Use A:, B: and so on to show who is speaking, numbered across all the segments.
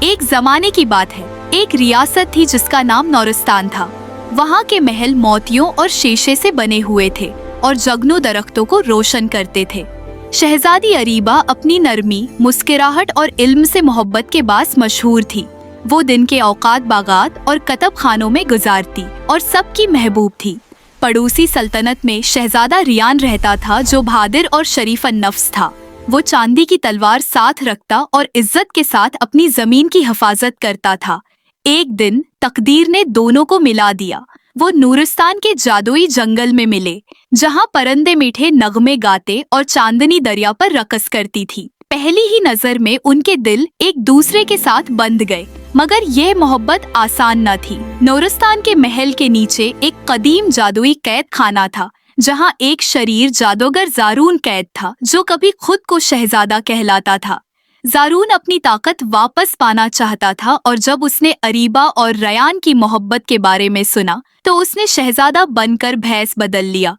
A: एक जमाने की बात है। एक रियासत थी जिसका नाम नौरस्तान था। वहाँ के महल मोतियों और शीशे से बने हुए थे और जगनू दरख्तों को रोशन करते थे। शहजादी अरीबा अपनी नरमी, मुस्कुराहट और इल्म से मोहब्बत के बास मशहूर थी। वो दिन के औकात बागात और कतब खानों में गुजारती और सबकी महबूब थी। पड़ोसी सल्तनत में शहजादा रियान रहता था, जो बहादुर और शरीफन नफ्स था। वो चांदी की तलवार साथ रखता और इज्जत के साथ अपनी जमीन की हिफाजत करता था। एक दिन तकदीर ने दोनों को मिला दिया। वो नूरिस्तान के जादुई जंगल में मिले, जहाँ परिंदे मीठे नगमे गाते और चांदनी दरिया पर रकस करती थी। पहली ही नजर में उनके दिल एक दूसरे के साथ बंध गए, मगर यह मोहब्बत आसान न थी। नूरिस्तान के महल के नीचे एक कदीम जादुई कैद खाना था, जहाँ एक शरीर जादूगर ज़ारून कैद था, जो कभी खुद को शहजादा कहलाता था। ज़ारून अपनी ताकत वापस पाना चाहता था और जब उसने अरीबा और रयान की मोहब्बत के बारे में सुना तो उसने शहजादा बनकर भेस बदल लिया।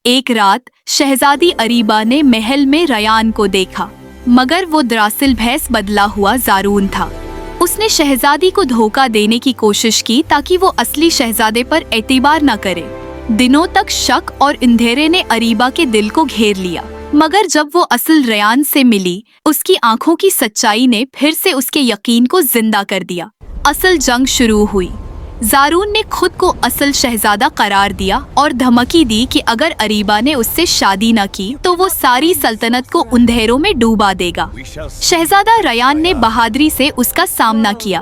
A: एक रात शहजादी अरीबा ने महल में रयान को देखा, मगर वो दरअसल भेस बदला हुआ ज़ारून था। उसने शहजादी को धोखा देने की कोशिश की ताकि वो असली शहजादे पर एतबार न करे। दिनों तक शक और अंधेरे ने अरीबा के दिल को घेर लिया, मगर जब वो असल रयान से मिली, उसकी आंखों की सच्चाई ने फिर से उसके यकीन को जिंदा कर दिया। असल जंग शुरू हुई। ज़ारून ने खुद को असल शहजादा करार दिया और धमकी दी कि अगर अरीबा ने उससे शादी न की तो वो सारी सल्तनत को अंधेरों में डूबा देगा। शहजादा रयान ने बहादुरी से उसका सामना किया।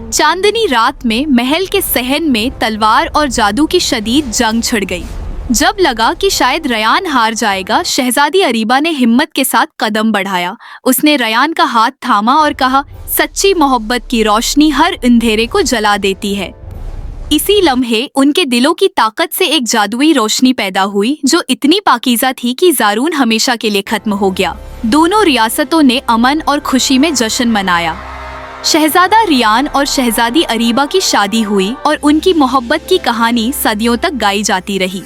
A: चांदनी रात में महल के सहन में तलवार और जादू की शदीद जंग छिड़ गई। जब लगा कि शायद रयान हार जाएगा, शहजादी अरीबा ने हिम्मत के साथ कदम बढ़ाया। उसने रयान का हाथ थामा और कहा, सच्ची मोहब्बत की रोशनी हर अंधेरे को जला देती है। इसी लम्हे उनके दिलों की ताकत से एक जादुई रोशनी पैदा हुई, जो इतनी पाकीज़ा थी कि ज़ारून हमेशा के लिए खत्म हो गया। दोनों रियासतों ने अमन और खुशी में जश्न मनाया। शहजादा रियान और शहजादी अरीबा की शादी हुई और उनकी मोहब्बत की कहानी सदियों तक गाई जाती रही।